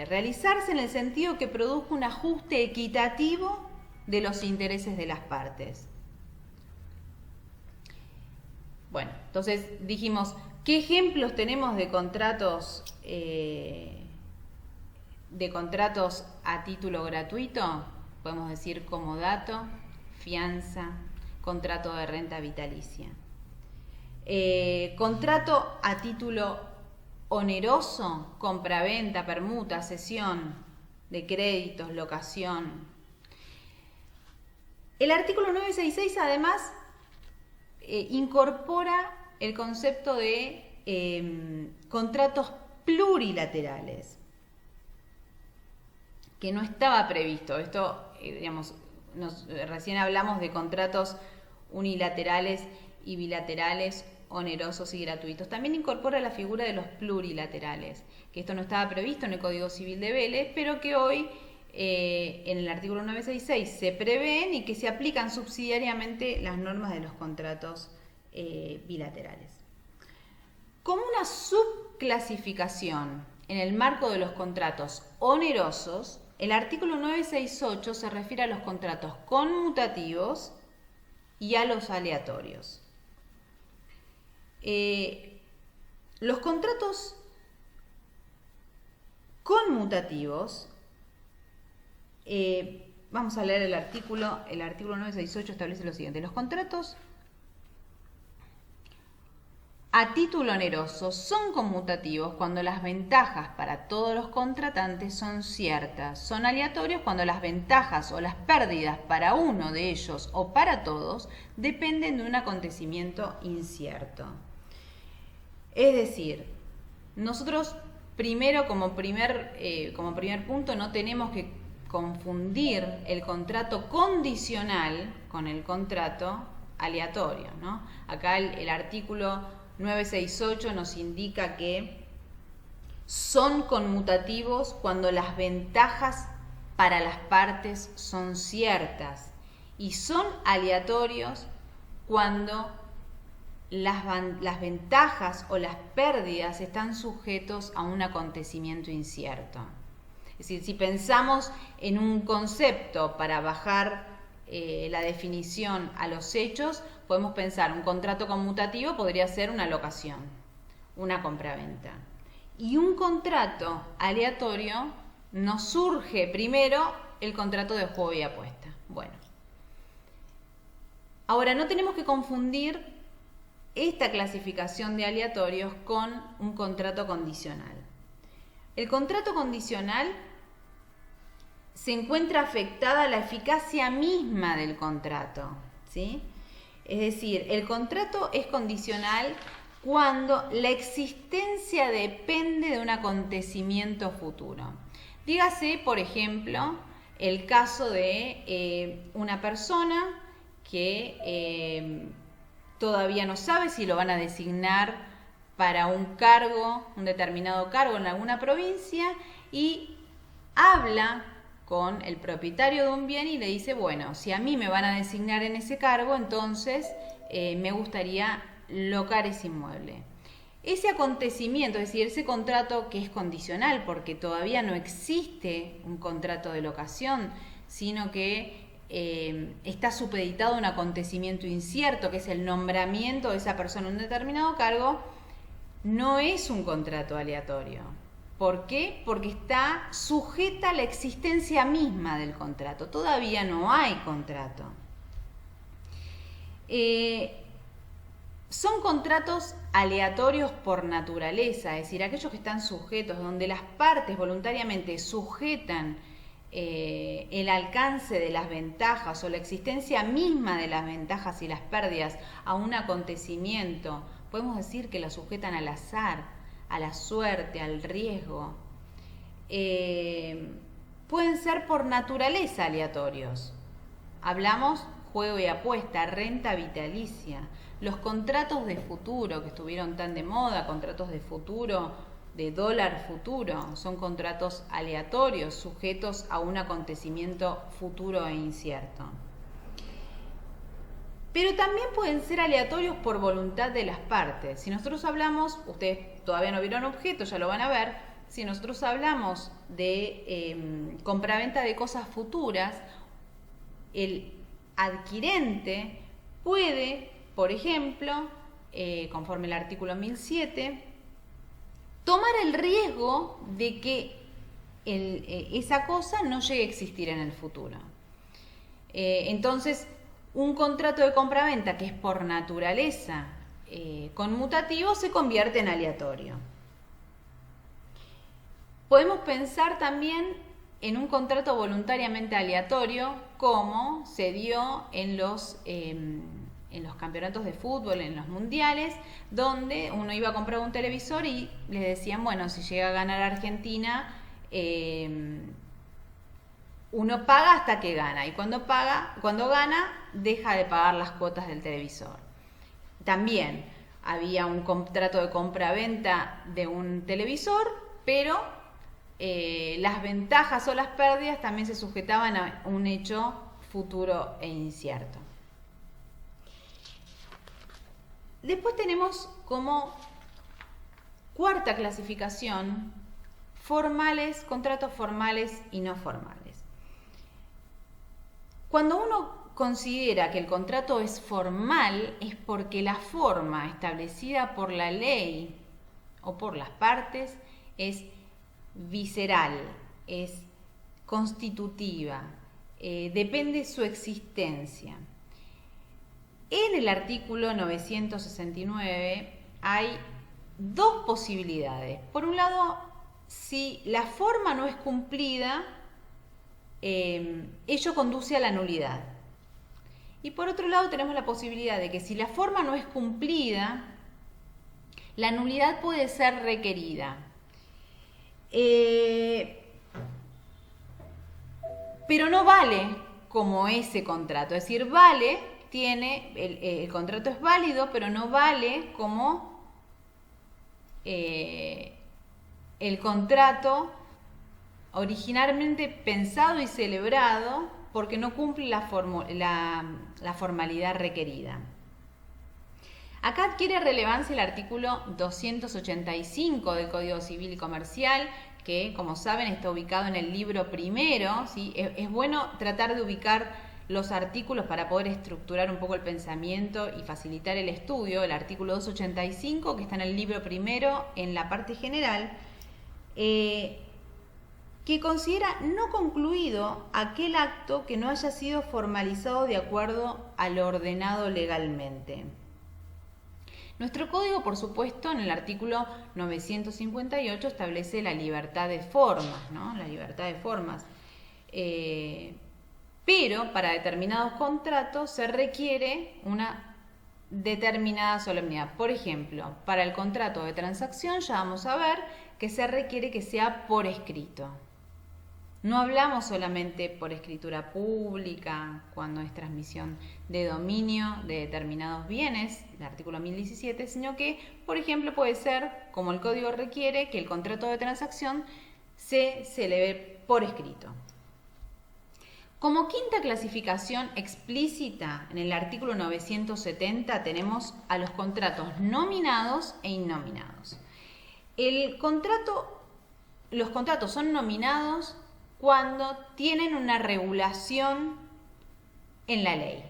realizarse en el sentido que produzca un ajuste equitativo de los intereses de las partes. Bueno, entonces dijimos, ¿qué ejemplos tenemos de contratos a título gratuito? Podemos decir comodato, fianza, contrato de renta vitalicia. Contrato a título oneroso, compraventa, permuta, cesión de créditos, locación. El artículo 966 además incorpora el concepto de contratos plurilaterales, que no estaba previsto. Esto, recién hablamos de contratos unilaterales y bilaterales, onerosos y gratuitos. También incorpora la figura de los plurilaterales, que esto no estaba previsto en el Código Civil de Vélez, pero que hoy en el artículo 966 se prevén y que se aplican subsidiariamente las normas de los contratos bilaterales. Como una subclasificación en el marco de los contratos onerosos, el artículo 968 se refiere a los contratos conmutativos y a los aleatorios. Los contratos conmutativos, vamos a leer el artículo 968 establece lo siguiente: los contratos a título oneroso son conmutativos cuando las ventajas para todos los contratantes son ciertas, son aleatorios cuando las ventajas o las pérdidas para uno de ellos o para todos dependen de un acontecimiento incierto. Es decir, nosotros primero como primer punto no tenemos que confundir el contrato condicional con el contrato aleatorio, ¿no? Acá el artículo 968 nos indica que son conmutativos cuando las ventajas para las partes son ciertas y son aleatorios cuando las ventajas o las pérdidas están sujetos a un acontecimiento incierto. Es decir, si pensamos en un concepto para bajar la definición a los hechos, podemos pensar un contrato conmutativo podría ser una locación, una compraventa. Y un contrato aleatorio nos surge primero el contrato de juego y apuesta. Bueno, ahora no tenemos que confundir esta clasificación de aleatorios con un contrato condicional. El contrato condicional se encuentra afectada la eficacia misma del contrato, ¿sí? Es decir, el contrato es condicional cuando la existencia depende de un acontecimiento futuro. Dígase, por ejemplo, el caso de una persona que todavía no sabe si lo van a designar para un cargo, un determinado cargo en alguna provincia, y habla con el propietario de un bien y le dice, bueno, si a mí me van a designar en ese cargo, entonces me gustaría locar ese inmueble. Ese acontecimiento, es decir, ese contrato que es condicional, porque todavía no existe un contrato de locación, sino que está supeditado a un acontecimiento incierto, que es el nombramiento de esa persona en un determinado cargo, no es un contrato aleatorio. ¿Por qué? Porque está sujeta a la existencia misma del contrato. Todavía no hay contrato. Son contratos aleatorios por naturaleza, es decir, aquellos que están sujetos, donde las partes voluntariamente sujetan el alcance de las ventajas o la existencia misma de las ventajas y las pérdidas a un acontecimiento. Podemos decir que la sujetan al azar, a la suerte, al riesgo. Pueden ser por naturaleza aleatorios. Hablamos juego y apuesta, renta vitalicia, los contratos de futuro que estuvieron tan de moda, contratos de futuro, de dólar futuro, son contratos aleatorios, sujetos a un acontecimiento futuro e incierto. Pero también pueden ser aleatorios por voluntad de las partes. Si nosotros hablamos, ustedes todavía no vieron objeto, ya lo van a ver, si nosotros hablamos de compraventa de cosas futuras, el adquirente puede, por ejemplo, conforme el artículo 1007, tomar el riesgo de que esa cosa no llegue a existir en el futuro. Entonces, un contrato de compraventa que es por naturaleza conmutativo se convierte en aleatorio. Podemos pensar también en un contrato voluntariamente aleatorio, como se dio en los campeonatos de fútbol, en los mundiales, donde uno iba a comprar un televisor y le decían, bueno, si llega a ganar Argentina, uno paga hasta que gana, y cuando gana, deja de pagar las cuotas del televisor. También había un contrato de compra-venta de un televisor, pero las ventajas o las pérdidas también se sujetaban a un hecho futuro e incierto. Después tenemos como cuarta clasificación contratos formales y no formales. Cuando uno considera que el contrato es formal, es porque la forma establecida por la ley o por las partes es visceral, es constitutiva, depende su existencia. En el artículo 969 hay dos posibilidades. Por un lado, si la forma no es cumplida, ello conduce a la nulidad. Y por otro lado tenemos la posibilidad de que si la forma no es cumplida, la nulidad puede ser requerida. Pero no vale como ese contrato. Es decir, el contrato es válido, pero no vale como el contrato originalmente pensado y celebrado, porque no cumple la formalidad requerida. Acá adquiere relevancia el artículo 285 del Código Civil y Comercial, que, como saben, está ubicado en el libro primero, ¿sí? Es bueno tratar de ubicar los artículos para poder estructurar un poco el pensamiento y facilitar el estudio. El artículo 285, que está en el libro primero, en la parte general, que considera no concluido aquel acto que no haya sido formalizado de acuerdo a lo ordenado legalmente. Nuestro código, por supuesto, en el artículo 958 establece la libertad de formas, ¿no? La libertad de formas. Pero para determinados contratos se requiere una determinada solemnidad. Por ejemplo, para el contrato de transacción ya vamos a ver que se requiere que sea por escrito. No hablamos solamente por escritura pública, cuando es transmisión de dominio de determinados bienes, el artículo 1017, sino que, por ejemplo, puede ser, como el código requiere, que el contrato de transacción se celebre por escrito. Como quinta clasificación explícita, en el artículo 970 tenemos a los contratos nominados e innominados. Los contratos son nominados cuando tienen una regulación en la ley.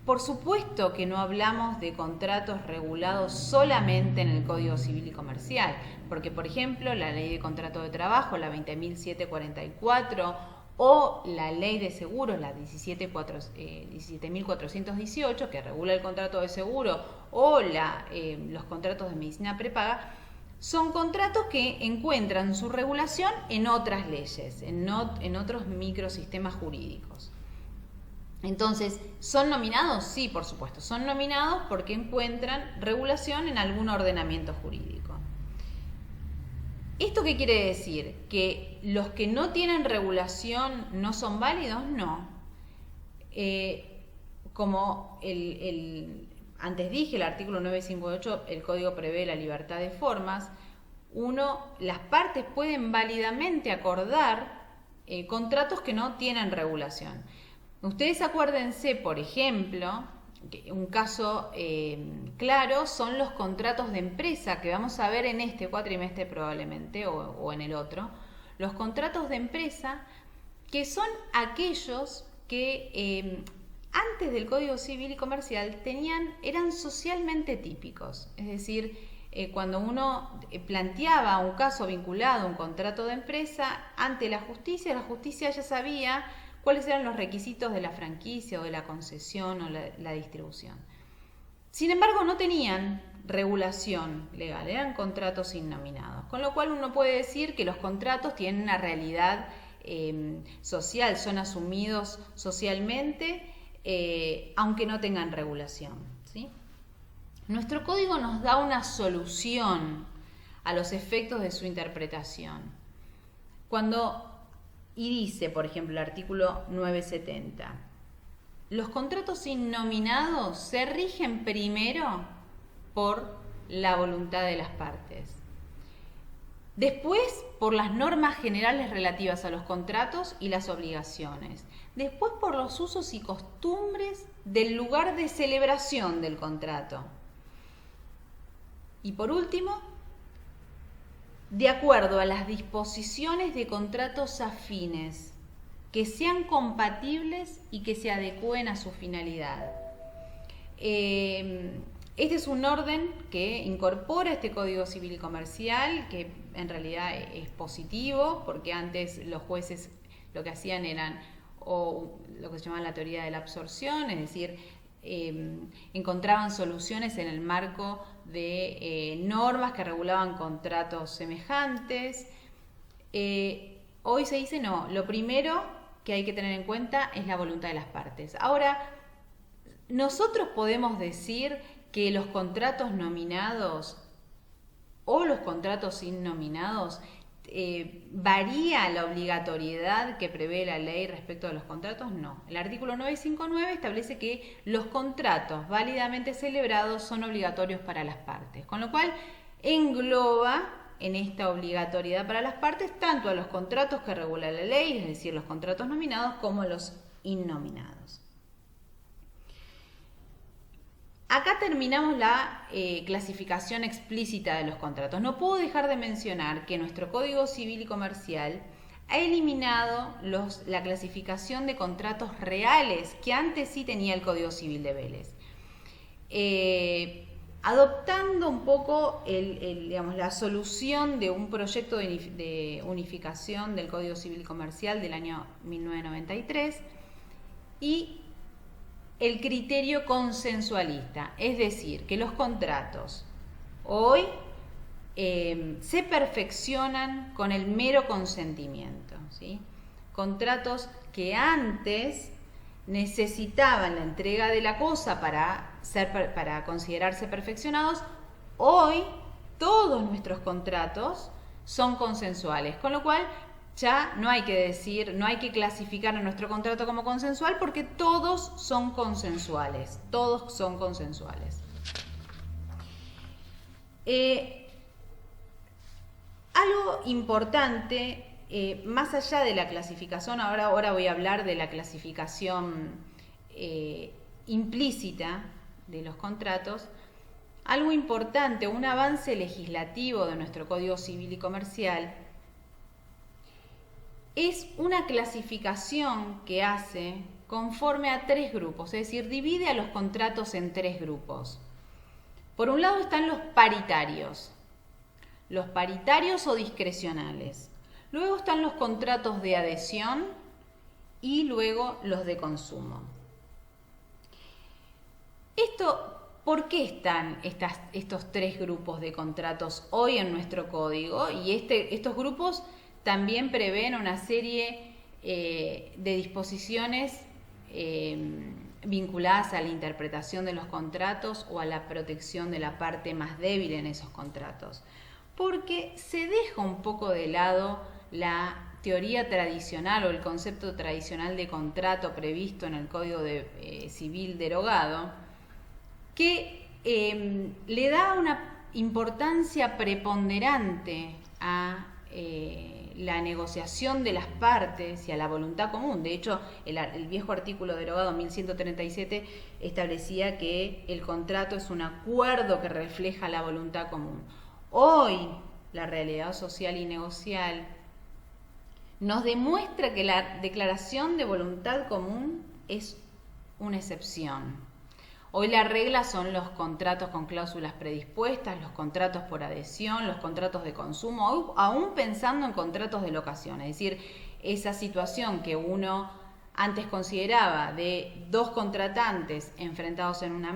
Por supuesto que no hablamos de contratos regulados solamente en el Código Civil y Comercial, porque, por ejemplo, la Ley de Contrato de Trabajo, la 20.744, o la Ley de Seguros, la 17.418, que regula el contrato de seguro, o los contratos de medicina prepaga, son contratos que encuentran su regulación en otras leyes, en otros microsistemas jurídicos. Entonces, ¿son nominados? Sí, por supuesto, son nominados porque encuentran regulación en algún ordenamiento jurídico. ¿Esto qué quiere decir? ¿Que los que no tienen regulación no son válidos? No. Como antes dije, el artículo 958, el Código prevé la libertad de formas. Las partes pueden válidamente acordar contratos que no tienen regulación. Ustedes acuérdense, por ejemplo, un caso claro son los contratos de empresa, que vamos a ver en este cuatrimestre probablemente, o en el otro. Los contratos de empresa, que son aquellos que antes del Código Civil y Comercial eran socialmente típicos. Es decir, cuando uno planteaba un caso vinculado a un contrato de empresa ante la justicia ya sabía cuáles eran los requisitos de la franquicia o de la concesión o la distribución. Sin embargo, no tenían regulación legal, eran contratos innominados, con lo cual uno puede decir que los contratos tienen una realidad social, son asumidos socialmente, aunque no tengan regulación, ¿sí? Nuestro código nos da una solución a los efectos de su interpretación. Y dice, por ejemplo, el artículo 970, los contratos innominados se rigen primero por la voluntad de las partes. Después, por las normas generales relativas a los contratos y las obligaciones. Después, por los usos y costumbres del lugar de celebración del contrato. Y por último, de acuerdo a las disposiciones de contratos afines, que sean compatibles y que se adecúen a su finalidad. Este es un orden que incorpora este Código Civil y Comercial, que en realidad es positivo, porque antes los jueces lo que hacían eran lo que se llamaba la teoría de la absorción, es decir, encontraban soluciones en el marco de normas que regulaban contratos semejantes. Hoy se dice no, lo primero que hay que tener en cuenta es la voluntad de las partes. Ahora, nosotros podemos decir que los contratos nominados o los contratos innominados ¿varía la obligatoriedad que prevé la ley respecto de los contratos? No. El artículo 959 establece que los contratos válidamente celebrados son obligatorios para las partes, con lo cual engloba en esta obligatoriedad para las partes tanto a los contratos que regula la ley, es decir, los contratos nominados, como los innominados. Acá terminamos la clasificación explícita de los contratos. No puedo dejar de mencionar que nuestro Código Civil y Comercial ha eliminado la clasificación de contratos reales que antes sí tenía el Código Civil de Vélez. Adoptando un poco la solución de un proyecto de unificación del Código Civil y Comercial del año 1993 y el criterio consensualista, es decir, que los contratos hoy se perfeccionan con el mero consentimiento, ¿sí? Contratos que antes necesitaban la entrega de la cosa para considerarse perfeccionados, hoy todos nuestros contratos son consensuales, con lo cual ya no hay que clasificar a nuestro contrato como consensual porque todos son consensuales, Algo importante, más allá de la clasificación, ahora voy a hablar de la clasificación implícita de los contratos. Algo importante, un avance legislativo de nuestro Código Civil y Comercial es una clasificación que hace conforme a 3 grupos, es decir, divide a los contratos en 3 grupos. Por un lado están los paritarios o discrecionales. Luego están los contratos de adhesión y luego los de consumo. ¿Por qué están estos 3 grupos de contratos hoy en nuestro código? Y estos grupos también prevén una serie de disposiciones vinculadas a la interpretación de los contratos o a la protección de la parte más débil en esos contratos. Porque se deja un poco de lado la teoría tradicional o el concepto tradicional de contrato previsto en el Código Civil derogado, que le da una importancia preponderante a la negociación de las partes y a la voluntad común. De hecho, el viejo artículo derogado 1137 establecía que el contrato es un acuerdo que refleja la voluntad común. Hoy, la realidad social y negocial nos demuestra que la declaración de voluntad común es una excepción. Hoy la regla son los contratos con cláusulas predispuestas, los contratos por adhesión, los contratos de consumo, aún pensando en contratos de locación. Es decir, esa situación que uno antes consideraba de dos contratantes enfrentados en una